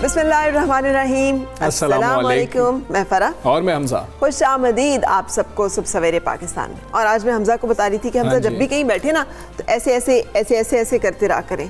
बिस्मिल्लाहिर्रहमानिर्रहीम, अस्सलाम वालेकुम। मैं फरा और मैं हमजा। खुश आमदीद आप सबको सुबह सवेरे पाकिस्तान में। और आज मैं हमजा को बता रही थी कि हमजा जब भी कहीं बैठे ना तो ऐसे ऐसे ऐसे ऐसे ऐसे करते रहा करें।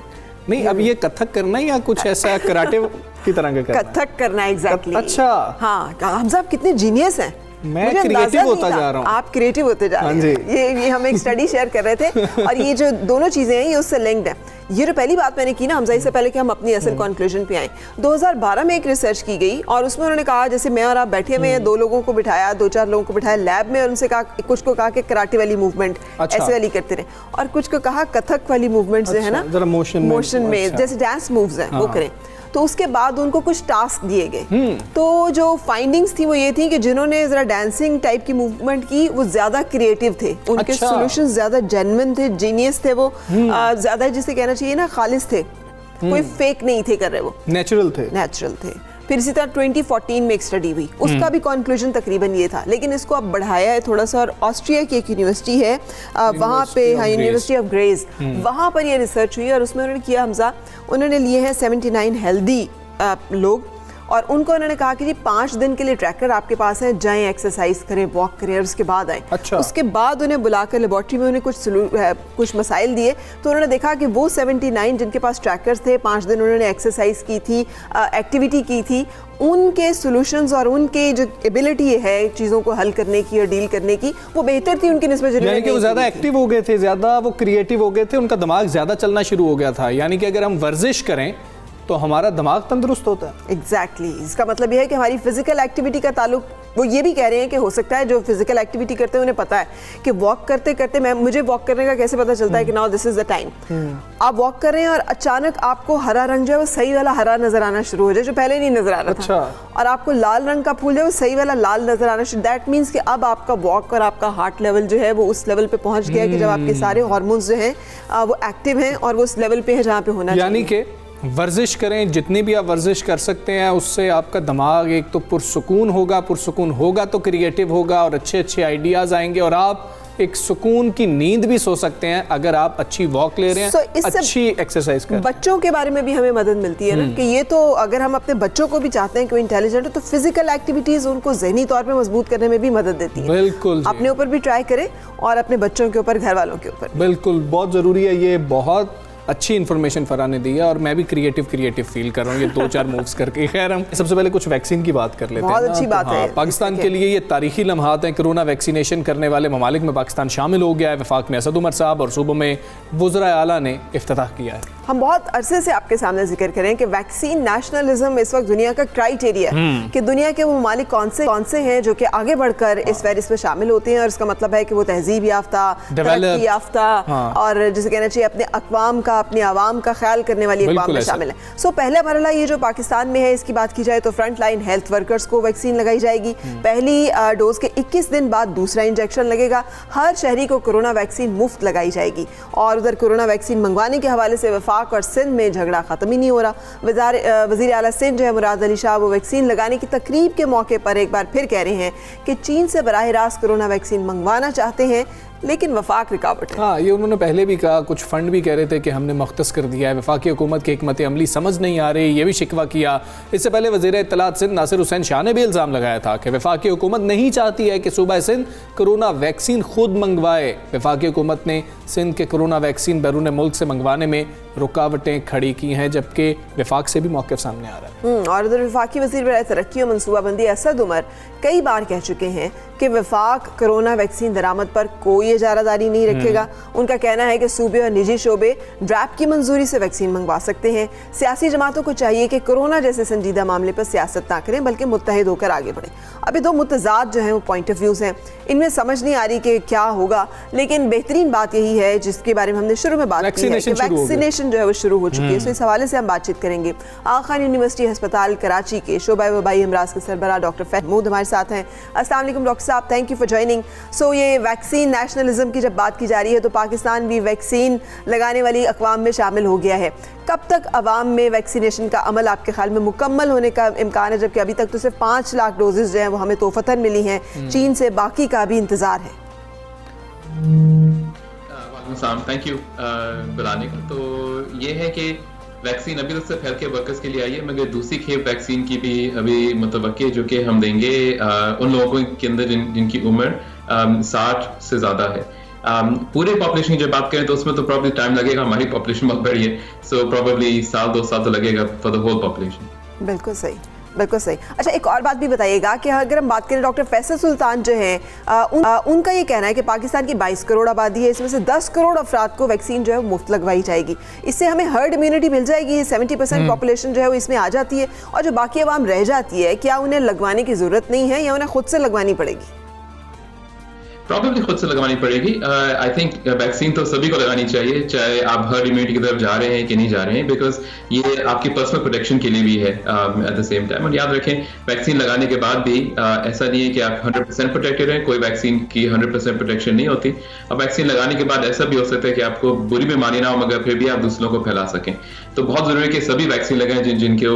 नहीं, अब ये कथक करना है या कुछ ऐसा कराटे की तरह का करना? कथक करना है, एग्जैक्टली। अच्छा, हाँ हमजा, आप कितने जीनियस हैं। मैं क्रिएटिव होता जा रहा हूँ। आप क्रिएटिव होते जा रहे हैं। ये हम एक स्टडी शेयर कर रहे थे और ये जो दोनों चीजें हैं ये उससे लिंक्ड है। ये जो पहली बात मैंने की ना हमजा, इससे पहले कि हम अपनी असल कंक्लूजन पे आए, 2012 में एक रिसर्च की गई और उसमें उन्होंने कहा, जैसे मैं और आप बैठे हुए हैं, 2 लोगों को बिठाया, 2-4 लोगों को बिठाया लैब में और उनसे कहा, कुछ को कहा कि कराटे वाली मूवमेंट ऐसे वाली करते रहे और कुछ को कहा कथक वाली मूवमेंट जो है ना मोशन में जैसे डांस मूव्स हैं वो करें। तो उसके बाद उनको कुछ टास्क दिए गए। तो जो फाइंडिंग्स थी वो ये थी कि जिन्होंने जरा डांसिंग टाइप की मूवमेंट की वो ज्यादा क्रिएटिव थे, उनके सॉल्यूशंस ज्यादा जेन्युइन थे, जीनियस थे, वो ज्यादा जिसे कहना चाहिए ना खालिस थे, कोई फेक नहीं थे कर रहे, वो नेचुरल थे। फिर इसी तरह 2014 में एक स्टडी हुई, उसका भी कंक्लूजन तकरीबन ये था, लेकिन इसको अब बढ़ाया है थोड़ा सा और ऑस्ट्रिया की एक यूनिवर्सिटी है वहाँ पे, यूनिवर्सिटी ऑफ ग्रेज, वहाँ पर ये रिसर्च हुई और उसमें उन्होंने किया हमजा, उन्होंने लिए हैं 79 हेल्दी लोग और उनको उन्होंने कहा कि जी 5 दिन के लिए ट्रैकर आपके पास है, जाएं एक्सरसाइज करें, वॉक करें और उसके बाद आएं। अच्छा। उसके बाद उन्हें बुलाकर लेबॉर्ट्री में उन्हें कुछ मसाइल दिए तो उन्होंने देखा कि वो 79 जिनके पास ट्रैकर्स थे, 5 दिन उन्होंने एक्सरसाइज की थी, एक्टिविटी की थी, उनके सॉल्यूशंस और उनके जो एबिलिटी है चीज़ों को हल करने की और डील करने की वो बेहतर थी उनकी निस्बत। यानी कि वो ज़्यादा एक्टिव हो गए थे, ज़्यादा वो क्रिएटिव हो गए थे, उनका दिमाग ज़्यादा चलना शुरू हो गया था। यानी कि अगर हम वर्जिश करें तो हमारा दिमाग तंदुरुस्त होता है। एग्जैक्टली। इसका मतलब यह है कि हमारी फिजिकल एक्टिविटी का ताल्लुक, वो ये भी कह रहे हैं कि हो सकता है जो फिजिकल एक्टिविटी करते हैं उन्हें पता है कि वॉक करते करते मुझे वॉक करने का कैसे पता चलता है कि now this is the time. आप वॉक कर रहे हैं और अचानक आपको हरा रंग जो है वो सही वाला हरा नजर आना शुरू हो जाए जो पहले नहीं नजर आ रहा था, और आपको लाल रंग का फूल जो है वो सही वाला लाल नजर आना शुरू। दैट मीन्स कि अब आपका वॉक और आपका हार्ट लेवल जो है वो उस लेवल पे पहुंच गया कि जब आपके सारे हार्मोन्स जो हैं वो एक्टिव हैं और वो उस लेवल पे है जहाँ पे होना चाहिए। यानी कि वर्जिश करें, जितनी भी आप वर्जिश कर सकते हैं, उससे आपका दिमाग एक तो पुरसुकून होगा तो क्रिएटिव होगा और अच्छे अच्छे आइडियाज़ आएंगे और आप एक सुकून की नींद भी सो सकते हैं अगर आप अच्छी वॉक ले रहे हैं, अच्छी एक्सरसाइज कर। बच्चों के बारे में भी हमें मदद मिलती है ना कि ये तो अगर हम अपने बच्चों को भी चाहते हैं कि वो इंटेलिजेंट हो तो फिजिकल एक्टिविटीज उनको ज़हनी तौर पे मजबूत करने में भी मदद देती है। बिल्कुल, अपने ऊपर भी ट्राई करें और अपने बच्चों के ऊपर, घर वालों के ऊपर। बिल्कुल, बहुत ज़रूरी है। ये बहुत अच्छी इन्फॉर्मेशन फराह ने दी है और मैं भी क्रिएटिव फील कर रहा हूँ ये 2-4 मूव्स करके। खैर, हम सबसे पहले कुछ वैक्सीन की बात कर लेते हैं। बहुत अच्छी बात है। पाकिस्तान के लिए ये तारीखी लम्हात हैं। कोरोना वैक्सीनेशन करने वाले ममालिक में पाकिस्तान शामिल हो गया है। वफाक में असद उमर साहब और सूबों में वज़रा आला ने इफ्तिताह किया है। हम बहुत अरसे से आपके सामने जिक्र करें कि वैक्सीन नेशनलिज्म इस वक्त दुनिया का क्राइटेरिया है कि दुनिया के वो ममालिक कौन से हैं जो कि आगे बढ़कर इस वायरस में शामिल होते हैं और इसका मतलब है कि वो तहजीब याफ्ता, तरक्की याफ्ता और जिसे कहना चाहिए अपने अक़वाम का, अपने आवाम का ख्याल करने वाली अक़वाम में शामिल है। सो पहला मरहला ये जो पाकिस्तान में है इसकी बात की जाए तो फ्रंट लाइन हेल्थ वर्कर्स को वैक्सीन लगाई जाएगी। पहली डोज के 21 दिन बाद दूसरा इंजेक्शन लगेगा। हर शहरी को कोरोना वैक्सीन मुफ्त लगाई जाएगी। और उधर कोरोना वैक्सीन मंगवाने के हवाले से वफाक और सिंध में झगड़ा खत्म ही नहीं हो रहा। वज़ीर आला सिंध जो है मुराद अली शाह वो वैक्सीन लगाने की तकरीब के मौके पर एक बार फिर कह रहे हैं कि चीन से बराह रास्त कोरोना वैक्सीन मंगवाना चाहते हैं लेकिन वफाक रुकावट है। हाँ, ये उन्होंने पहले भी कहा, कुछ फंड भी कह रहे थे कि हमने मुख्तस कर दिया है, वफाकी हुकूमत की हिकमत अमली समझ नहीं आ रही, ये भी शिकवा किया। इससे पहले वज़ीर इत्तलात सिंध नासिर हुसैन शाह ने भी इल्ज़ाम लगाया था कि वफाकी हुकूमत नहीं चाहती है कि सूबा सिंध कोरोना वैक्सीन खुद मंगवाए। वफाकी हुकूमत ने सिंध के कोरोना वैक्सीन बैरून मुल्क से मंगवाने में रुकावटें खड़ी की हैं, जबकि वफाक से भी मौक़िफ़ सामने आ रहा है। और उधर वफाकी वज़ीर बराए तरक्की और मनसूबाबंदी असद उमर कई बार कह चुके हैं कि वफाक कोरोना वैक्सीन दरामद पर कोई कोई इजारादारी नहीं रखेगा। उनका कहना है कि सूबे और निजी शोबे ड्रैप की मंजूरी से वैक्सीन मंगवा सकते हैं। सियासी जमातों को चाहिए कि कोरोना जैसे संजीदा मामले पर सियासत ना करें बल्कि मुत्तहिद होकर आगे बढ़ें। अभी दो मुतजाद जो हैं वो पॉइंट ऑफ व्यूज़ हैं, इनमें समझ नहीं आ रही कि क्या होगा, लेकिन बेहतरीन बात यही है जिसके बारे में हमने शुरू में बात की है कि वैक्सीनेशन जो है वो शुरू हो चुकी है। सो इस हवाले से हम बातचीत करेंगे। आगा खान यूनिवर्सिटी अस्पताल कराची के शोबा वबाई अमराज के सरबराह डॉक्टर महमूद हमारे साथ हैं। अस्सलाम वालेकुम डॉक्टर साहब, थैंक यू फॉर ज्वाइनिंग। सो ये वैक्सीन नेशनलिज्म की जब बात की जा रही है तो पाकिस्तान भी वैक्सीन लगाने वाली अक़वाम में शामिल हो गया है। कब तक अवाम में वैक्सीनेशन का अमल आपके ख्याल में मुकम्मल होने का इम्कान है, जबकि अभी तक तो सिर्फ 5 लाख डोजेज जो हैं वो हमें तोहफ़तन मिली हैं, चीन से बाकी का भी इंतज़ार है? थैंक यू बुलाने का। तो ये है कि वैक्सीन अभी तक सिर्फ हेल्थ केयर वर्कर्स के लिए आई है, मगर दूसरी खेप वैक्सीन की भी अभी मुतवक्के जो कि हम देंगे उन लोगों के अंदर जिनकी उम्र 60 से ज़्यादा है। पूरे पॉपुलेशन की जब बात करें तो उसमें तो प्रॉब्ली टाइम लगेगा, हमारी पॉपुलेशन बहुत बड़ी है, सो प्रॉब्ली 1-2 साल तो लगेगा फॉर द होल पॉपुलेशन। बिल्कुल सही, बिल्कुल सही। अच्छा, एक और बात भी बताइएगा कि अगर हम बात करें डॉक्टर फैसल सुल्तान जो हैं उनका ये कहना है कि पाकिस्तान की 22 करोड़ आबादी है, इसमें से 10 करोड़ अफराद को वैक्सीन जो है मुफ्त लगवाई जाएगी। इससे हमें हर्ड इम्यूनिटी मिल जाएगी, 70% पॉपुलेशन जो है वो इसमें आ जाती है, और जो बाकी अवाम रह जाती है क्या उन्हें लगवाने की ज़रूरत नहीं है या उन्हें खुद से लगवानी पड़ेगी? प्रॉब्लली खुद से लगवानी पड़ेगी। आई थिंक वैक्सीन तो सभी को लगानी चाहिए, चाहे आप हर्ड इम्यूनिटी की तरफ जा रहे हैं कि नहीं जा रहे हैं, बिकॉज ये आपकी पर्सनल प्रोटेक्शन के लिए भी है एट द सेम टाइम। और याद रखें, वैक्सीन लगाने के बाद भी ऐसा नहीं है कि आप 100% प्रोटेक्टेड हैं, कोई वैक्सीन की 100% प्रोटेक्शन नहीं होती। और वैक्सीन लगाने के बाद ऐसा भी हो सकता है कि आपको बुरी बीमारी ना हो मगर फिर भी आप दूसरों को फैला सकें। तो बहुत जरूरी है कि सभी वैक्सीन लगाएं जिनको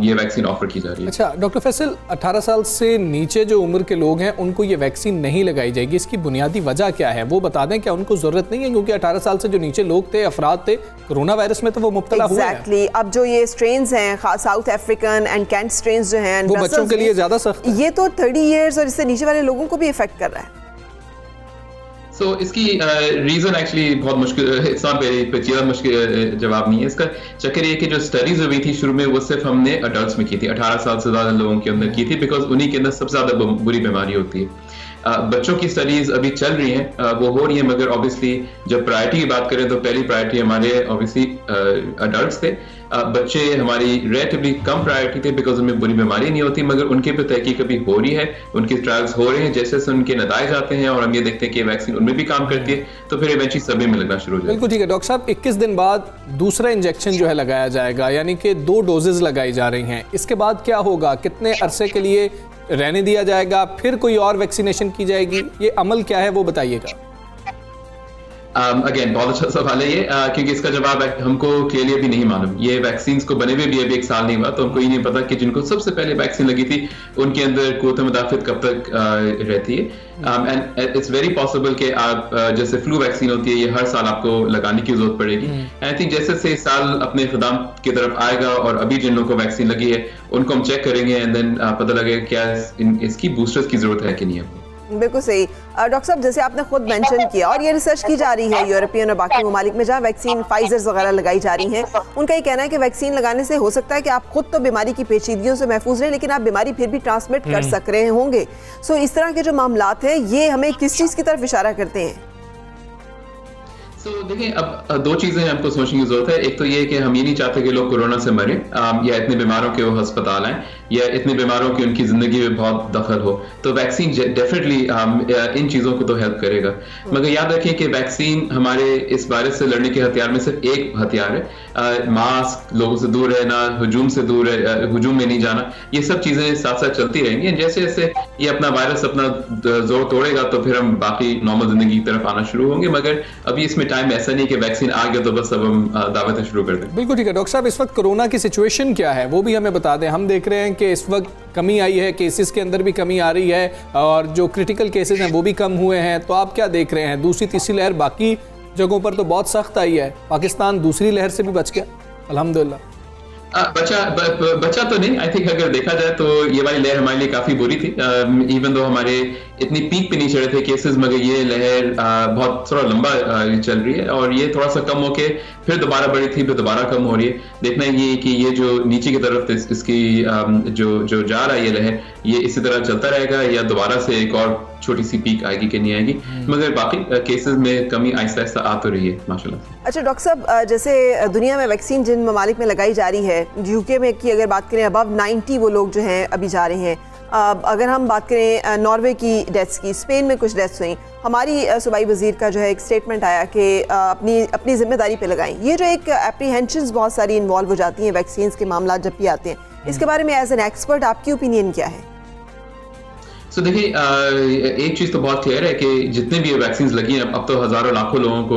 ये वैक्सीन ऑफर की जा रही है। अच्छा डॉक्टर फैसल, 18 साल से नीचे जो उम्र के लोग हैं उनको ये वैक्सीन नहीं लगाई जाएगी, इसकी बुनियादी वजह क्या है वो बता दें? क्या उनको जरूरत नहीं है क्योंकि 18 साल से जो नीचे लोग थे, अफराद थे, कोरोना वायरस में तो वो मुब्तला हुए हैं? एग्जैक्टली। अब जो ये स्ट्रेन्स हैं, South African and Kent strains जो हैं, वो बच्चों के लिए ज्यादा सख्त, ये तो 30 इयर्स और इससे नीचे वाले लोगों को भी इफेक्ट कर रहा है। सो इसकी रीजन एक्चुअली बहुत मुश्किल, इट्स नॉट वेरी पेचीदा मुश्किल जवाब नहीं है। इसका चक्कर ये कि जो स्टडीज हुई थी शुरू में वो सिर्फ हमने अडल्ट्स में की थी, 18 साल से ज्यादा लोगों के अंदर की थी, बिकॉज उन्हीं के अंदर सबसे ज्यादा बुरी बीमारी होती है। बच्चों की स्टडीज अभी चल रही हैं, वो हो रही हैं, मगर ऑब्वियसली जब प्रायोरिटी की बात करें तो पहली प्रायोरिटी हमारे ऑब्वियसली अडल्ट्स थे। बच्चे हमारी रिलेटिवली कम प्रायोरिटी थे बिकॉज उनमें बुरी बीमारी नहीं होती, मगर उनके पे तहकीक अभी हो रही है, उनके ट्रायल्स हो रहे हैं, जैसे जैसे उनके नताइज आते हैं और हम ये देखते हैं कि वैक्सीन उनमें भी काम करती है तो फिर इवेंचुअली सभी में लगना शुरू हो जाएगा। बिल्कुल ठीक है डॉक्टर साहब, 21 दिन बाद दूसरा इंजेक्शन जो है लगाया जाएगा, यानी कि 2 डोजेज लगाई जा रही हैं। इसके बाद क्या होगा, कितने अरसे के लिए रहने दिया जाएगा, फिर कोई और वैक्सीनेशन की जाएगी, ये अमल क्या है वो बताइएगा। अगेन बहुत अच्छा सवाल है ये, क्योंकि इसका जवाब हमको क्लियरली अभी नहीं मालूम। ये वैक्सीन को बने हुए भी अभी 1 साल नहीं हुआ, तो हमको ये नहीं पता कि जिनको सबसे पहले वैक्सीन लगी थी उनके अंदर क़ुव्वत मुदाफ़ियत कब तक रहती है। एंड इट्स वेरी पॉसिबल कि आप जैसे फ्लू वैक्सीन होती है ये हर साल आपको लगाने की जरूरत पड़ेगी। आई थिंक जैसे से इस साल अपने इख्तिताम की तरफ आएगा और अभी जिन लोगों को वैक्सीन लगी है उनको हम चेक करेंगे एंड देन पता लगेगा क्या इसकी बूस्टर्स की जरूरत है कि नहीं है। बिल्कुल सही डॉक्टर साहब, जैसे आपने खुद मेंशन किया और ये रिसर्च की जा रही है यूरोपियन और बाकी ममालिक में जहाँ वैक्सीन फाइजर्स वगैरह लगाई जा रही हैं, उनका ये कहना है कि वैक्सीन लगाने से हो सकता है कि आप खुद तो बीमारी की पेचीदगियों से महफूज रहें लेकिन आप बीमारी फिर भी ट्रांसमिट कर सक रहे होंगे। सो इस तरह के जो मामलात हैं ये हमें किस चीज़ की तरफ इशारा करते हैं? देखिए, अब 2 चीजें हमको सोचने की जरूरत है। एक तो ये कि हम ये नहीं चाहते कि लोग कोरोना से मरें या इतने बीमारों के वो अस्पताल आए या इतने बीमारों की उनकी जिंदगी में बहुत दखल हो, तो वैक्सीन डेफिनेटली इन चीजों को तो हेल्प करेगा। मगर याद रखें कि वैक्सीन हमारे इस वायरस से लड़ने के हथियार में सिर्फ एक हथियार है। मास्क, लोगों से दूर रहना, हुजूम से दूर हुजूम में नहीं जाना, ये सब चीजें साथ साथ चलती रहेंगी। जैसे जैसे ये अपना वायरस अपना जोर तोड़ेगा तो फिर हम बाकी नॉर्मल जिंदगी की तरफ आना शुरू होंगे। मगर अभी इसमें टाइम ऐसा नहीं कि वैक्सीन आ गया तो बस अब हम दावतें शुरू कर दें। बिल्कुल ठीक है डॉक्टर साहब, इस वक्त कोरोना की सिचुएशन क्या है वो भी हमें बता दें। हम देख रहे हैं कि इस वक्त कमी आई है, केसेस के अंदर भी कमी आ रही है और जो क्रिटिकल केसेस हैं वो भी कम हुए हैं, तो आप क्या देख रहे हैं? दूसरी तीसरी लहर बाकी जगहों पर तो बहुत सख्त आई है, पाकिस्तान दूसरी लहर से भी बच गया अल्हम्दुलिल्लाह। बचा तो नहीं। आई थिंक अगर देखा जाए तो ये वाली लहर हमारे लिए काफी बुरी थी। इवन दो हमारे इतनी पीक पे नहीं चढ़े थे केसेस, मगर ये लहर बहुत थोड़ा लंबा चल रही है और ये थोड़ा सा कम होके फिर दोबारा बढ़ी थी, फिर दोबारा कम हो रही है। देखना ये कि ये जो नीचे की तरफ इसकी जो जा रहा है ये लहर, ये इसी तरह चलता रहेगा या दोबारा से एक और छोटी सी पीक आएगी कि नहीं आएगी। मगर बाकी केसेस में कमी आहिस्ता आहिस्ता आ तो रही है माशाल्लाह से। अच्छा डॉक्टर साहब, जैसे दुनिया में वैक्सीन जिन ममालिक में लगाई जा रही है, यूके में की अगर बात करें अबव 90 वो लोग जो हैं अभी जा रहे हैं। अगर हम बात करें नॉर्वे की डेथ्स की, स्पेन में कुछ डेथ्स हुई, हमारी सूबाई वजीर का जो है एक स्टेटमेंट आया कि अपनी जिम्मेदारी पे लगाएं। ये जो एक एप्रीहेंशंस बहुत सारी इन्वॉल्व हो जाती हैं वैक्सीन के मामला जब भी आते हैं, इसके बारे में एज एन एक्सपर्ट आपकी ओपिनियन क्या है? तो देखिए, एक चीज तो बहुत क्लियर है कि जितने भी ये वैक्सीन लगी हैं, अब तो हजारों लाखों लोगों को,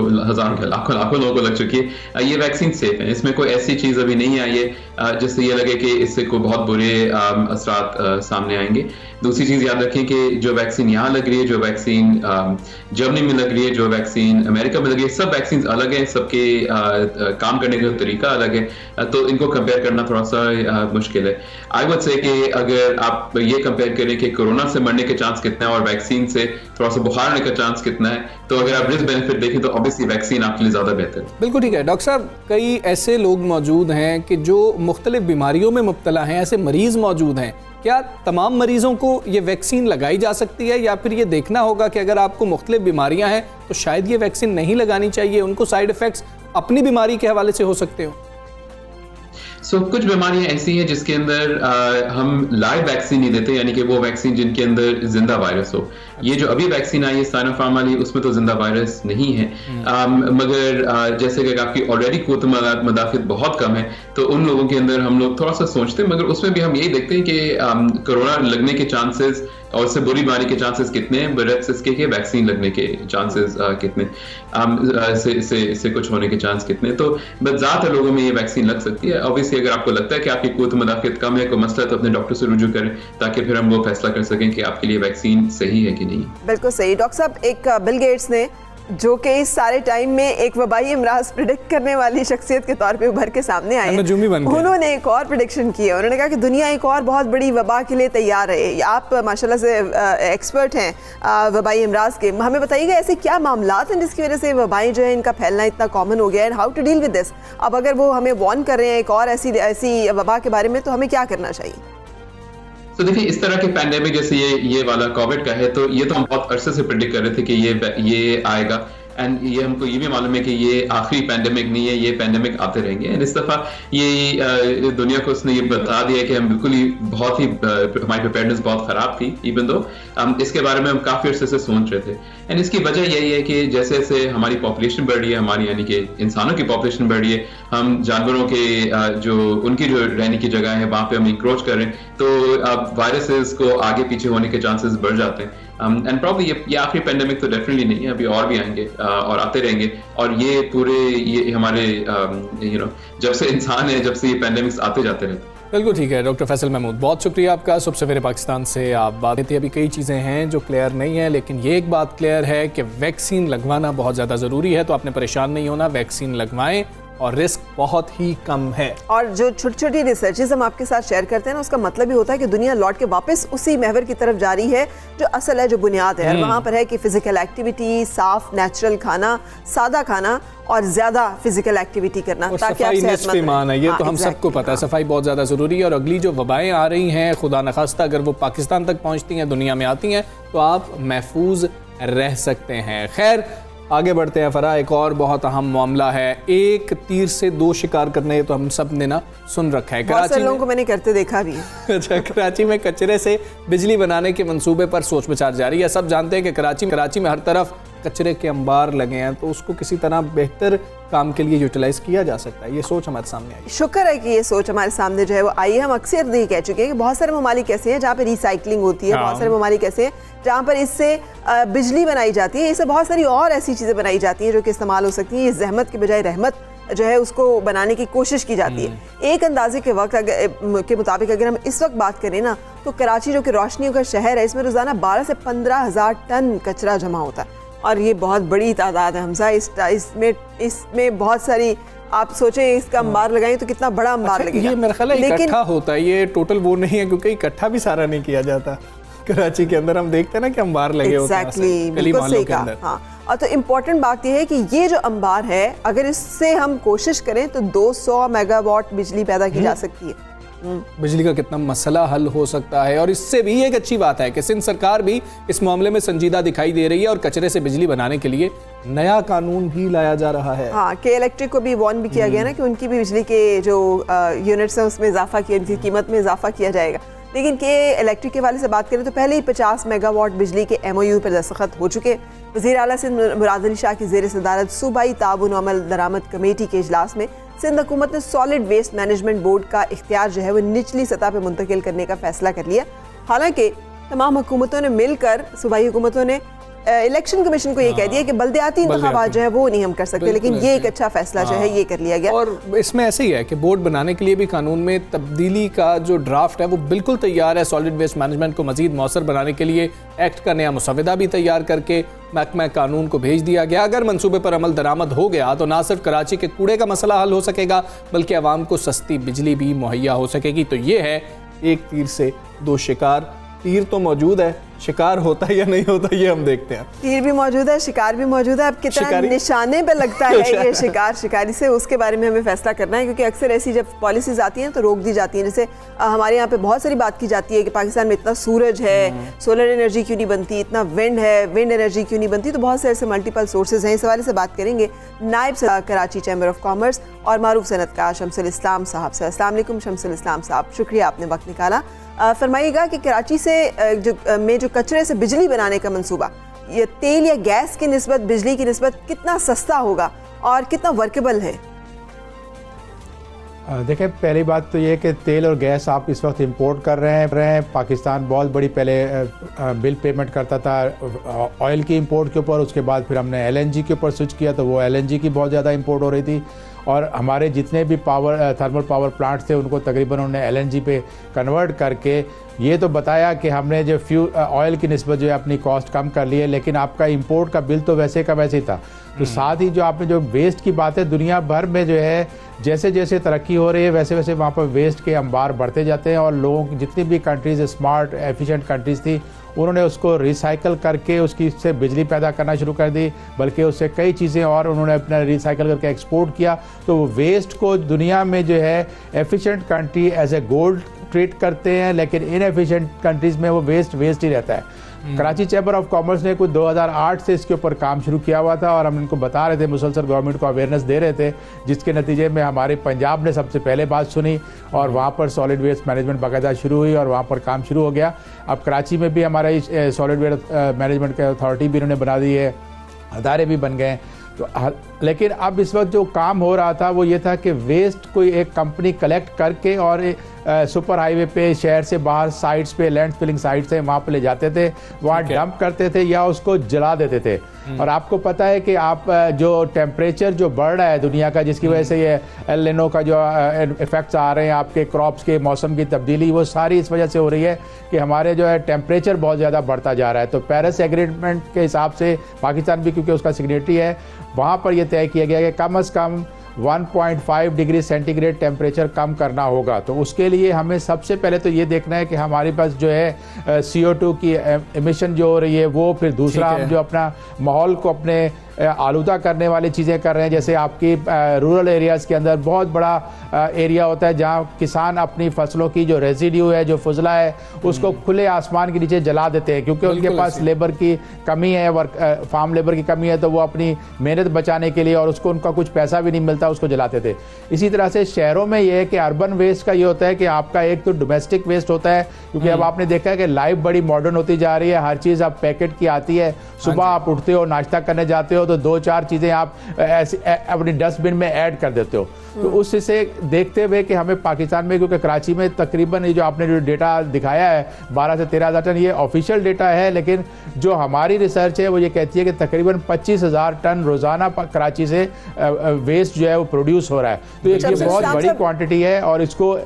लाखों लोगों को लग चुकी है। ये वैक्सीन सेफ है, इसमें कोई ऐसी चीज अभी नहीं आई है जिससे ये लगे कि इससे कोई बहुत बुरे असरात सामने आएंगे। दूसरी चीज याद रखें कि जो वैक्सीन यहाँ लग रही है, जो वैक्सीन जर्मनी में लग रही है, जो वैक्सीन अमेरिका में लग रही है, सब वैक्सीन अलग है, सबके काम करने का तरीका अलग है, तो इनको कंपेयर करना थोड़ा सा मुश्किल है। आई वुड से कि अगर आप ये कंपेयर करें कि कोरोना से मरने के चांस कितना है और वैक्सीन से थोड़ा सा बुखार आने का चांस कितना है, तो अगर आप रिस्क बेनिफिट देखें तो ऑब्वियसली वैक्सीन आपके लिए ज्यादा बेहतर है। बिल्कुल ठीक है डॉक्टर साहब, कई ऐसे लोग मौजूद हैं कि जो मुख्तलिफ बीमारियों में मुब्तला हैं, ऐसे मरीज मौजूद हैं, क्या तमाम मरीजों को ये वैक्सीन लगाई जा सकती है या फिर ये देखना होगा कि अगर आपको मुख्तलिफ बीमारियां हैं तो शायद ये वैक्सीन नहीं लगानी चाहिए, उनको साइड इफेक्ट्स अपनी बीमारी के हवाले से हो सकते हो? कुछ बीमारियां ऐसी हैं जिसके अंदर हम लाइव वैक्सीन नहीं देते, यानी कि वो वैक्सीन जिनके अंदर जिंदा वायरस हो। ये जो अभी वैक्सीन आई है साइनोफार्म वाली, उसमें तो जिंदा वायरस नहीं है, मगर जैसे कि आपकी ऑलरेडी क़ुव्वत मदाफ़ियत बहुत कम है, तो उन लोगों के अंदर हम लोग थोड़ा सा सोचते हैं, मगर उसमें भी हम यही देखते हैं कि कोरोना लगने के चांसेस और उससे बुरी बीमारी के चांसेस कितने हैं, बरअक्स इसके कि वैक्सीन लगने के चांसेस कितने, इससे कुछ होने के चांस कितने। तो बस ज़्यादातर लोगों में ये वैक्सीन लग सकती है। ऑब्वियसली अगर आपको लगता है कि आपकी क़ुव्वत मदाफ़ियत कम है, कोई मसला, तो अपने डॉक्टर से रुजू करें ताकि फिर हम वो फैसला कर सकें कि आपके लिए वैक्सीन सही है कि नहीं। बिल्कुल सही। डॉक्टर साहब, एक बिल गेट्स ने, जो कि इस सारे टाइम में एक वबाई अमराज प्रिडिक्ट करने वाली शख्सियत के तौर पे उभर के सामने आए हैं, उन्होंने एक और प्रिडिक्शन की है। उन्होंने कहा कि दुनिया एक और बहुत बड़ी वबा के लिए तैयार है। आप माशाल्लाह से एक्सपर्ट हैं वबाई अमराज के, हमें बताइएगा ऐसे क्या मामलात हैं जिसकी वजह से वबाएं जो है इनका फैलना इतना कॉमन हो गया है, and how to deal with this. अब अगर वो हमें वार्न कर रहे हैं एक और ऐसी वबा के बारे में, तो हमें क्या करना चाहिए? तो देखिए, इस तरह के पैंडेमिक जैसे ये वाला कोविड का है, तो ये तो हम बहुत अरसे से प्रेडिक्ट कर रहे थे कि ये आएगा, एंड ये हमको ये भी मालूम है कि ये आखिरी पैंडेमिक नहीं है, ये पैंडेमिक आते रहेंगे। एंड इस दफ़ा ये दुनिया को उसने ये बता दिया कि हम बिल्कुल ही बहुत ही हमारी प्रिपेयर्डनेस बहुत ख़राब थी, इवन दो इसके बारे में हम काफ़ी अरसे से सोच रहे थे। एंड इसकी वजह यही है कि जैसे जैसे हमारी पॉपुलेशन बढ़ रही है, हमारी यानी कि इंसानों की पॉपुलेशन बढ़ रही है, हम जानवरों के उनकी जो रहने की जगह है वहाँ पे हम इंक्रोच कर रहे हैं, तो अब वायरसेस को आगे पीछे होने के चांसेस बढ़ जाते हैं। एंड प्रॉब्ली ये आखिरी पैंडेमिक तो डेफिनेटली नहीं है, अभी और भी आएंगे और आते रहेंगे, और ये हमारे जब से इंसान है, जब से ये पैंडेमिक्स आते जाते रहते हैं। बिल्कुल ठीक है डॉक्टर फैसल महमूद, बहुत शुक्रिया आपका। सुबह सवेरे पाकिस्तान से आप बात थी, अभी कई चीज़ें हैं जो क्लियर नहीं है, लेकिन ये एक बात क्लियर है कि वैक्सीन लगवाना बहुत ज़्यादा ज़रूरी है। तो आपने परेशान नहीं होना, वैक्सीन लगवाएं और रिस्क बहुत ही कम है। और जो छोटी छोटी रिसर्चेस हम आपके साथ शेयर करते हैं ना, उसका मतलब ही होता है कि दुनिया लौट के वापस उसी महवर की तरफ जा रही है जो असल है, जो बुनियाद है। और वहाँ पर है कि फिजिकल एक्टिविटी, साफ नेचुरल खाना, सादा खाना और ज्यादा फिजिकल एक्टिविटी करना, ताकि आप निस्फ़ ईमान है। ये तो हम सबको पता है, सफाई बहुत ज़्यादा ज़रूरी है। और अगली जो वबाएं आ रही हैं, खुदा न खास्ता अगर वो पाकिस्तान तक पहुँचती हैं, दुनिया में आती हैं, तो आप महफूज रह सकते हैं। खैर, आगे बढ़ते हैं फरा, एक और बहुत अहम मामला है। एक तीर से दो शिकार करने, तो हम सब ने ना सुन रखा है। कराची लोगों को मैंने करते देखा भी। अच्छा, कराची में कचरे से बिजली बनाने के मंसूबे पर सोच विचार जारी है। सब जानते हैं कि कराची में हर तरफ कचरे के अंबार लगे हैं, तो उसको किसी तरह बेहतर काम के लिए यूटिलाइज किया जा सकता है। ये सोच हमारे सामने आई। शुक्र है कि ये सोच हमारे सामने जो है वो आई है। हम अक्सर ये कह चुके हैं कि बहुत सारे ममालिक ऐसे हैं जहाँ पे रिसाइकलिंग होती है, बहुत सारे ममालिक ऐसे हैं जहाँ पर इससे बिजली बनाई जाती है, इससे बहुत सारी और ऐसी चीज़ें बनाई जाती हैं जो कि इस्तेमाल हो सकती हैं। ये जहमत के बजाय रहमत जो है उसको बनाने की कोशिश की जाती है। एक अंदाजे के वक्त के मुताबिक अगर हम इस वक्त बात करें ना, तो कराची जो कि रोशनियों का शहर है, इसमें रोज़ाना 12 से 15,000 टन कचरा जमा होता है, और ये बहुत बड़ी तादाद है हमसा। इसमें बहुत सारी, आप सोचें इसका अंबार लगाएं तो कितना बड़ा अंबार लगेगा। ये मेरा ख्याल है इकट्ठा होता है, ये टोटल वो नहीं है, क्योंकि इकट्ठा भी सारा नहीं किया जाता। कराची के अंदर हम देखते हैं ना कि अंबार लगे होते हैं। बिल्कुल सही कहा। हाँ, और तो इम्पॉर्टेंट बात यह है कि ये जो अंबार है, अगर इससे हम कोशिश करें तो 200 मेगावाट बिजली पैदा की जा सकती है। बिजली का कितना मसला हल हो सकता है। और इससे भी एक अच्छी बात है कि सिंध सरकार भी इस मामले में संजीदा दिखाई दे रही है और कचरे से बिजली बनाने के लिए नया कानून भी लाया जा रहा है। हाँ, के इलेक्ट्रिक को भी वार्न भी किया गया ना कि उनकी भी बिजली के जो यूनिट्स हैं उसमें इजाफा किया, उनकी कीमत में इजाफा किया जाएगा। लेकिन के इलेक्ट्रिक के वाले से बात करें तो पहले ही 50 मेगावाट बिजली के MOU पर दस्तखत हो चुके। वज़ीर आला सिंध मुराद अली शाह की ज़ेर सदारत सूबाई ताउन अमल दरामद कमेटी के इजलास में सिंध हुकूमत ने सॉलिड वेस्ट मैनेजमेंट बोर्ड का इख्तियार जो है वो निचली सतह पर मुंतकिल करने का फैसला कर लिया। हालांकि तमाम हुकूमतों ने मिलकर, सूबाई हुकूमतों ने इलेक्शन कमीशन को ये कह दिया कि बल्दियाती इंतखाबात जो है वो नहीं हम कर सकते, लेकिन ये एक अच्छा फैसला जो है ये कर लिया गया। और इसमें ऐसे ही है कि बोर्ड बनाने के लिए भी कानून में तब्दीली का जो ड्राफ्ट है वो बिल्कुल तैयार है। सॉलिड वेस्ट मैनेजमेंट को मजीद मौसर बनाने के लिए एक्ट का नया मुसविदा भी तैयार करके महकमा कानून को भेज दिया गया। अगर मंसूबे पर अमल दरामद हो गया तो ना सिर्फ कराची के कूड़े का मसला हल हो सकेगा बल्कि आवाम को सस्ती बिजली भी मुहैया हो सकेगी। तो ये है एक तीर से दो शिकार। तीर तो मौजूद है, शिकार होता है या नहीं होता ये हम देखते हैं। तीर भी मौजूद है, शिकार भी मौजूद है। अब कितना निशाने पे लगता है ये शिकार शिकारी से, उसके बारे में हमें फैसला करना है, क्योंकि अक्सर ऐसी जब पॉलिसीज आती हैं तो रोक दी जाती हैं। जैसे हमारे यहाँ पे बहुत सारी बात की जाती है कि पाकिस्तान में इतना सूरज है, सोलर एनर्जी क्यों नहीं बनती, इतना विंड है, विंड एनर्जी क्यों नहीं बनती। तो बहुत से ऐसे मल्टीपल सोर्सेज हैं। इस हवाले से बात करेंगे नायब कराची चैम्बर ऑफ कॉमर्स और मारूफ सनतकार शमसुल इस्लाम साहब से। अस्सलाम वालेकुम शमसुल इस्लाम साहब, शुक्रिया आपने वक्त निकाला। फरमाइएगा कि कराची से जो कचरे से बिजली बनाने का मंसूबा, ये तेल या गैस की निस्बत बिजली की निस्बत कितना सस्ता होगा और कितना वर्केबल है? देखें, पहली बात तो ये कि तेल और गैस आप इस वक्त इंपोर्ट कर रहे हैं। पाकिस्तान बहुत बड़ी पहले बिल पेमेंट करता था ऑयल की इंपोर्ट के ऊपर, उसके बाद फिर हमने LNG के ऊपर स्विच किया तो वो LNG की बहुत ज़्यादा इंपोर्ट हो रही थी। और हमारे जितने भी थर्मल पावर प्लांट्स थे उनको तकरीबन उन्होंने LNG पे कन्वर्ट करके ये तो बताया कि हमने जो ऑयल की निस्बत जो है अपनी कॉस्ट कम कर ली है, लेकिन आपका इंपोर्ट का बिल तो वैसे का वैसे ही था। तो साथ ही जो आपने जो वेस्ट की बात है, दुनिया भर में जो है जैसे जैसे तरक्की हो रही है वैसे वैसे वहाँ पर वेस्ट के अंबार बढ़ते जाते हैं। और लोगों की जितनी भी कंट्रीज़ स्मार्ट एफिशिएंट कंट्रीज़ थी उन्होंने उसको रिसाइकल करके उसकी से बिजली पैदा करना शुरू कर दी, बल्कि उससे कई चीज़ें और उन्होंने अपना रिसाइकल करके एक्सपोर्ट किया। तो वो वेस्ट को दुनिया में जो है efficient country as a gold treat करते हैं, लेकिन इनएफिशिएंट कंट्रीज़ में वो वेस्ट ही रहता है। कराची चैम्बर ऑफ कॉमर्स ने कुछ 2008 से इसके ऊपर काम शुरू किया हुआ था और हम इनको बता रहे थे, मुसलसल गवर्नमेंट को अवेयरनेस दे रहे थे, जिसके नतीजे में हमारे पंजाब ने सबसे पहले बात सुनी और वहाँ पर सॉलिड वेस्ट मैनेजमेंट बाकायदा शुरू हुई और वहाँ पर काम शुरू हो गया। अब कराची में भी हमारा सॉलिड वेस्ट मैनेजमेंट की अथॉरिटी भी इन्होंने बना दी है, अदारे भी बन गए। तो लेकिन अब इस वक्त जो काम हो रहा था वो ये था कि वेस्ट कोई एक कंपनी कलेक्ट करके और सुपर हाईवे पे शहर से बाहर साइट्स पे लैंड फिलिंग साइट्स है वहाँ पे ले जाते थे, वहाँ डंप करते थे या उसको जला देते थे। और आपको पता है कि आप जो टेम्परेचर जो बढ़ रहा है दुनिया का, जिसकी वजह से ये एल निनो का जो इफेक्ट्स आ रहे हैं आपके क्रॉप्स के मौसम की तब्दीली, वो सारी इस वजह से हो रही है कि हमारे जो है टेम्परेचर बहुत ज़्यादा बढ़ता जा रहा है। तो पेरिस एग्रीमेंट के हिसाब से पाकिस्तान भी क्योंकि उसका सिग्नेटरी है, वहाँ पर यह तय किया गया कि कम से कम 1.5 डिग्री सेंटीग्रेड टेम्परेचर कम करना होगा। तो उसके लिए हमें सबसे पहले तो ये देखना है कि हमारे पास जो है CO2 की एमिशन जो हो रही है वो, फिर दूसरा हम जो अपना माहौल को अपने आलूदा करने वाली चीज़ें कर रहे हैं। जैसे आपकी रूरल एरियाज़ के अंदर बहुत बड़ा एरिया होता है जहाँ किसान अपनी फसलों की जो रेजिड्यू है, जो फजला है, उसको खुले आसमान के नीचे जला देते हैं क्योंकि उनके पास लेबर की कमी है, फार्म लेबर की कमी है, तो वो अपनी मेहनत बचाने के लिए और उसको उनका कुछ पैसा भी नहीं मिलता, उसको जलाते थे। इसी तरह से शहरों में ये है कि अर्बन वेस्ट का ये होता है कि आपका एक तो डोमेस्टिक वेस्ट होता है, क्योंकि अब आपने देखा है कि लाइफ बड़ी मॉडर्न होती जा रही है, हर चीज़ अब पैकेट की आती है। सुबह आप उठते हो, नाश्ता करने जाते हो तो 2-4 चीज़ें आप ऐसे अपनी डस्टबिन में ऐड कर देते हो। तो उससे देखते हुए कि हमें पाकिस्तान में, क्योंकि कराची में तकरीबन ये जो आपने जो डेटा दिखाया है 12 से 13,000 टन, ये ऑफिशियल डेटा है, लेकिन जो हमारी रिसर्च है वो ये कहती है कि तकरीबन 25,000 टन रोज़ाना कराची से वेस्ट जो है वो प्रोड्यूस हो रहा है। तो ये बहुत बड़ी क्वांटिटी है और इसको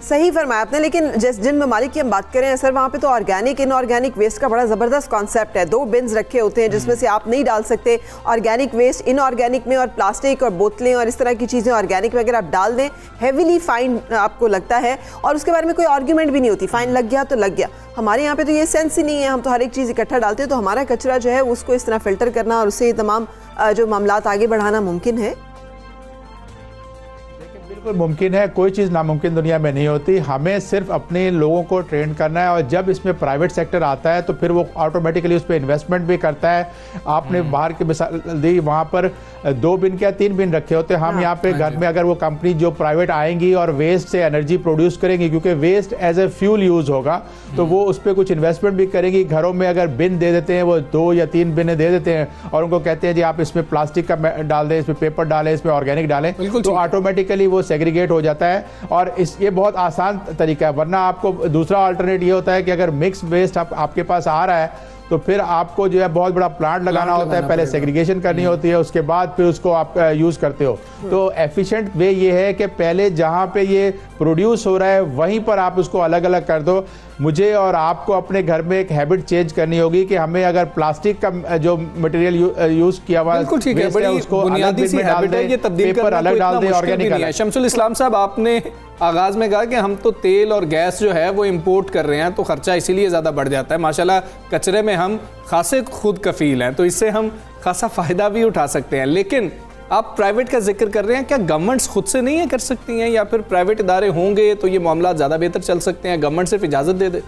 सही फरमाया आपने, लेकिन जिन ममालिक की हम बात करें सर, वहाँ पे तो ऑर्गेनिक इनऑर्गेनिक वेस्ट का बड़ा ज़बरदस्त कॉन्सेप्ट है। 2 बिन्स रखे होते हैं जिसमें से आप नहीं डाल सकते ऑर्गेनिक वेस्ट इनऑर्गेनिक में, और प्लास्टिक और बोतलें और इस तरह की चीज़ें ऑर्गेनिक में अगर आप डाल दें हेविली फाइन आपको लगता है, और उसके बारे में कोई आर्ग्यूमेंट भी नहीं होती, फाइन लग गया तो लग गया। हमारे यहाँ पे तो ये सेंस ही नहीं है, हम तो हर एक चीज़ इकट्ठा डालते हैं, तो हमारा कचरा जो है उसको इस तरह फ़िल्टर करना और उससे तमाम जो मामलात आगे बढ़ाना मुमकिन है। बिल्कुल मुमकिन है, कोई चीज़ नामुमकिन दुनिया में नहीं होती। हमें सिर्फ अपने लोगों को ट्रेन करना है, और जब इसमें प्राइवेट सेक्टर आता है तो फिर वो ऑटोमेटिकली उस पर इन्वेस्टमेंट भी करता है। आपने बाहर की मिसाल दी, वहाँ पर 2 बिन या 3 बिन रखे होते हैं। हम यहाँ पे घर में अगर वो कंपनी जो प्राइवेट आएंगी और वेस्ट से एनर्जी प्रोड्यूस करेंगी, क्योंकि waste as a fuel use होगा, तो वो उस पर कुछ इन्वेस्टमेंट भी करेंगी। घरों में अगर बिन दे देते हैं, वो 2 या 3 बिन दे देते हैं और उनको कहते हैं जी आप इसमें प्लास्टिक का डाल दें, इसमें पेपर डालें, इसमें ऑर्गेनिक डालें, तो ऑटोमेटिकली वो सेग्रीगेट हो जाता है। और ये बहुत आसान तरीका है। वरना आपको दूसरा अल्टरनेट ये होता है कि अगर मिक्स वेस्ट आपके पास आ रहा है तो फिर आपको जो है बहुत बड़ा प्लांट लगाना होता है, पहले सेग्रीगेशन करनी होती है, उसके बाद फिर उसको आप यूज़ करते हो। तो एफिशिएंट वे ये है कि पहले जहाँ पे ये प्रोड्यूस हो रहा है वहीं पर आप उसको अलग अलग कर दो। मुझे और आपको अपने घर में एक हैबिट चेंज करनी होगी कि हमें अगर प्लास्टिक का जो मटेरियल यूज़ किया हुआ बिल्कुल ठीक है, बड़ी बुनियादी सी हैबिट है, ये तब्दील करना अलग डाल दे, ऑर्गेनिक नहीं है। शमसुल इस्लाम साहब, आपने आगाज में कहा कि हम तो तेल और गैस जो है वो इंपोर्ट कर रहे हैं, तो खर्चा इसीलिए ज़्यादा बढ़ जाता है। माशाल्लाह कचरे में हम खासे खुद कफील हैं, तो इससे हम खासा फ़ायदा भी उठा सकते हैं। लेकिन आप प्राइवेट का जिक्र कर रहे हैं, क्या गवर्नमेंट्स खुद से नहीं है कर सकती हैं, या फिर प्राइवेट इदारे होंगे तो ये मामला ज़्यादा बेहतर चल सकते हैं, गवर्नमेंट सिर्फ इजाज़त दे दे?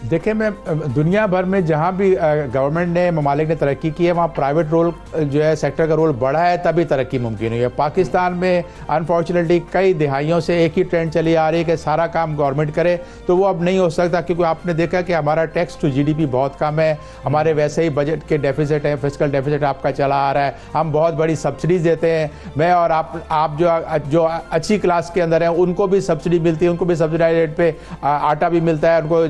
देखिए, मैं दुनिया भर में जहाँ भी गवर्नमेंट ने ममालिक ने तरक्की की है, वहाँ प्राइवेट रोल जो है सेक्टर का रोल बढ़ा है, तभी तरक्की मुमकिन हुई है। पाकिस्तान में अनफॉर्चुनेटली कई दिहाइयों से एक ही ट्रेंड चली आ रही है कि सारा काम गवर्नमेंट करे, तो वो अब नहीं हो सकता, क्योंकि आपने देखा कि हमारा टैक्स टू जीडीपी बहुत कम है, हमारे वैसे ही बजट के डेफिसिट है, फिस्कल डेफिसिट आपका चला आ रहा है, हम बहुत बड़ी सब्सिडीज देते हैं। मैं और आप जो अच्छी क्लास के अंदर हैं उनको भी सब्सिडी मिलती है, उनको भी सब्सिडाइज रेट पे आटा भी मिलता है, उनको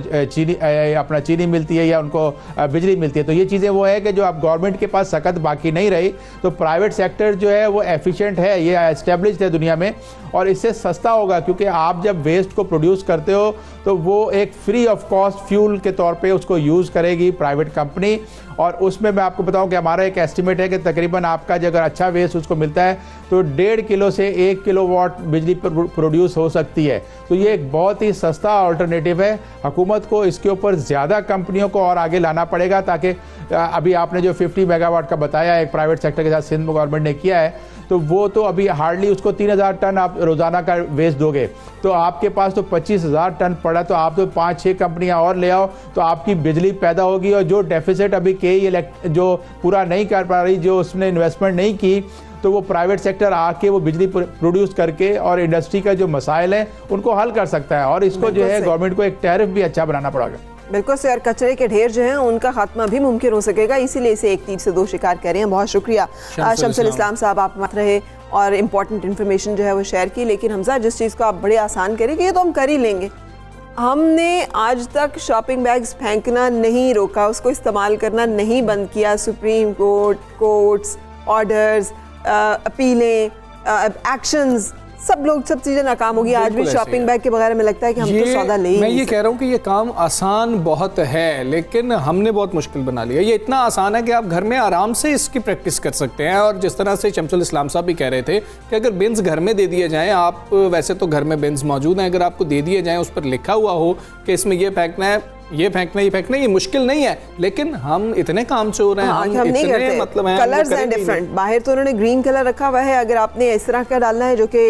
अपना चीनी मिलती है या उनको बिजली मिलती है। तो ये चीज़ें वो है कि जो अब गवर्नमेंट के पास सकत बाकी नहीं रही, तो प्राइवेट सेक्टर जो है वो एफिशिएंट है, ये एस्टेब्लिश्ड है दुनिया में, और इससे सस्ता होगा, क्योंकि आप जब वेस्ट को प्रोड्यूस करते हो तो वो एक फ्री ऑफ कॉस्ट फ्यूल के तौर पे उसको यूज़ करेगी प्राइवेट कंपनी। और उसमें मैं आपको बताऊं कि हमारा एक एस्टिमेट है कि तकरीबन आपका जो अगर अच्छा वेस्ट उसको मिलता है तो 1.5 किलो से 1 किलोवाट बिजली प्रोड्यूस हो सकती है। तो ये एक बहुत ही सस्ता अल्टरनेटिव है। हुकूमत को इसके ऊपर ज़्यादा कंपनियों को और आगे लाना पड़ेगा, ताकि अभी आपने जो 50 मेगावाट का बताया एक प्राइवेट सेक्टर के साथ सिंध गवर्नमेंट ने किया है, तो वो तो अभी हार्डली उसको 3000 टन आप रोज़ाना का वेस्ट दोगे, तो आपके पास तो 25,000 टन पड़ा, तो आप तो 5-6 कंपनियां और ले आओ, तो आपकी बिजली पैदा होगी। और जो डेफिसिट अभी जो पूरा नहीं कर पा रही, जो उसने इन्वेस्टमेंट नहीं की, तो वो प्राइवेट सेक्टर आके वो बिजली प्रोड्यूस करके और इंडस्ट्री का जो मसाइल हैं उनको हल कर सकता है। और इसको जो है गवर्नमेंट को एक टैरिफ भी अच्छा बनाना पड़ेगा। बिल्कुल सर, कचरे के ढेर जो हैं उनका खात्मा भी मुमकिन हो सकेगा, इसीलिए इसे एक तीर से दो शिकार कर रहे हैं। बहुत शुक्रिया शमसुल इस्लाम साहब, आप मत रहे और इम्पोर्टेंट इन्फॉर्मेशन जो है वो शेयर की। लेकिन हमजा, जिस चीज़ को आप बड़े आसान करेंगे ये तो हम कर ही लेंगे। हमने आज तक शॉपिंग बैग्स फेंकना नहीं रोका, उसको इस्तेमाल करना नहीं बंद किया। सुप्रीम कोर्ट, कोर्ट्स, ऑर्डर्स, अपीलें, एक्शंस, सब चीज़ें नाकाम होगी। आज भी शॉपिंग बैग के बगैर में लगता है कि हम तो सौदा ले ही मैं ये कह रहा हूँ कि ये काम आसान बहुत है, लेकिन हमने बहुत मुश्किल बना लिया। ये इतना आसान है कि आप घर में आराम से इसकी प्रैक्टिस कर सकते हैं। और जिस तरह से शमसुल इस्लाम साहब भी कह रहे थे कि अगर बिन्स घर में दे दिए जाएँ, आप वैसे तो घर में बिन्स मौजूद हैं, अगर आपको दे दिए जाएँ, उस पर लिखा हुआ हो कि इसमें ये फेंकना है, ये फेंकना, ये फेंकना, ये मुश्किल नहीं है। लेकिन हम इतने काम चोर हैं, हम नहीं करते। मतलब कलर्स हैं डिफरेंट। बाहर तो उन्होंने ग्रीन कलर रखा हुआ है, अगर आपने इस तरह का डालना है जो कि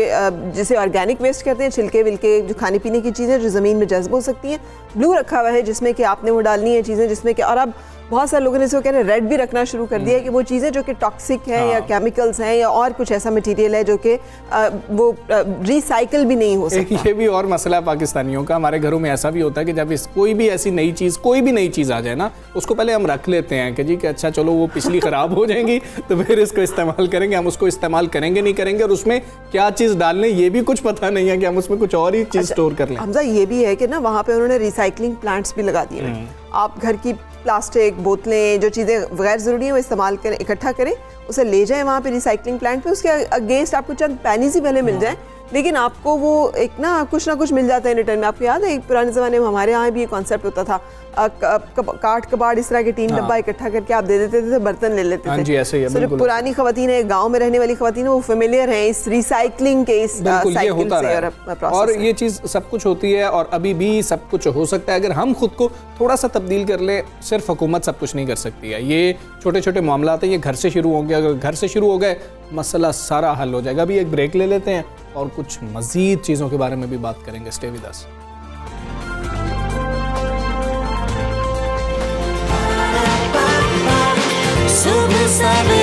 जिसे ऑर्गेनिक वेस्ट कहते हैं, छिलके विलके जो खाने पीने की चीज़ें जो ज़मीन में जज्ब हो सकती हैं। ब्लू रखा हुआ है जिसमें कि आपने वो डालनी है चीज़ें जिसमें कि, और अब बहुत सारे लोगों ने इसको कह रहे हैं रेड भी रखना शुरू कर दिया है कि वो चीज़ें जो कि टॉक्सिक हैं या केमिकल्स हैं या और कुछ ऐसा मटेरियल है जो कि वो रिसाइकल भी नहीं हो सकता। ये भी और मसला पाकिस्तानियों का, हमारे घरों में ऐसा भी होता है कि जब कोई भी ऐसी नई चीज़, कोई भी नई चीज़ आ जाए ना, उसको पहले हम रख लेते हैं कि जी कि अच्छा चलो वो पिछली ख़राब हो जाएंगी तो फिर इसको इस्तेमाल करेंगे। हम उसको इस्तेमाल करेंगे नहीं करेंगे, और उसमें क्या चीज़ डालने ये भी कुछ पता नहीं है कि हम उसमें कुछ और ही चीज़ स्टोर कर लें। हमजा, ये भी है कि ना वहाँ पे उन्होंने रिसाइकलिंग प्लांट्स भी लगा दिए हैं। आप घर की प्लास्टिक बोतलें, जो चीज़ें गैर ज़रूरी हैं वो इस्तेमाल करें, इकट्ठा करें, उसे ले जाएं वहाँ पे रिसाइकलिंग प्लांट पे, उसके अगेंस्ट आपको चंद पैनीज़ ही पहले मिल जाएं लेकिन आपको वो एक ना कुछ मिल जाता है रिटर्न में। आपको याद है एक पुराने ज़माने में हमारे यहाँ भी ये कॉन्सेप्ट होता था, काट कबाड़ इस तरह के 3 डब्बा इकट्ठा करके आप दे देते थे, बर्तन ले लेते थे। हाँ जी, ऐसे ही है, सिर्फ बिल्कुल। पुरानी खवातीन है, गाँव में रहने वाली खवातीन है, वो फेमिलियर हैं इस रिसाइकलिंग के इस बिल्कुल, ये साइकिल होता से रहा है और ये चीज़ सब कुछ होती है और अभी भी सब कुछ हो सकता है अगर हम खुद को थोड़ा सा तब्दील कर ले। सिर्फ हुकूमत सब कुछ नहीं कर सकती है, ये छोटे छोटे मामलात हैं, ये घर से शुरू होंगे। अगर घर से शुरू हो गए मसला सारा हल हो जाएगा। अभी एक ब्रेक ले लेते हैं और कुछ मजीद चीज़ों के बारे में भी बात करेंगे। Stay with us. सुबह 7